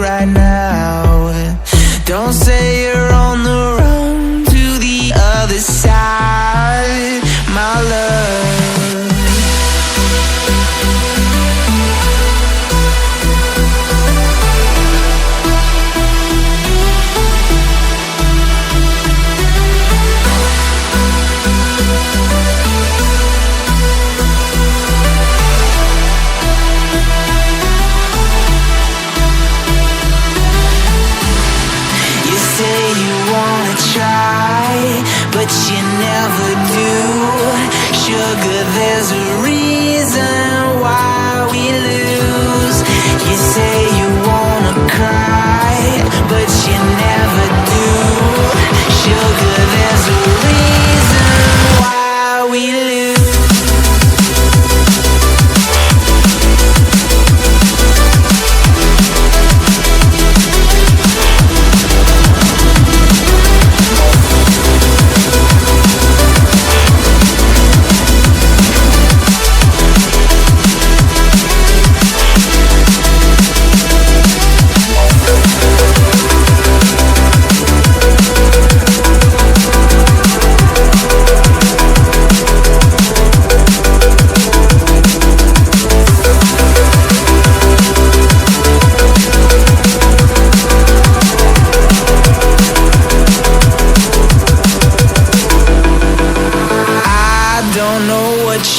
right now. Don't say you're on the run to the other side, my love. But you never do. Sugar, there's a reason why we lose. You say you wanna cry, but you never do. Sugar, there's a reason why we lose.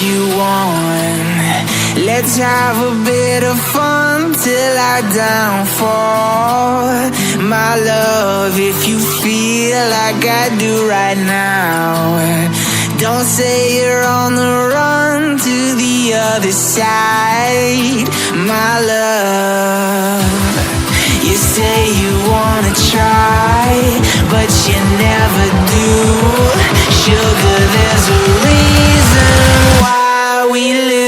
You want. Let's have a bit of fun till I downfall, my love. If you feel like I do right now, don't say you're on the run to the other side, my love. You say you wanna try, but you never do. Sugar, there's a reason why we live.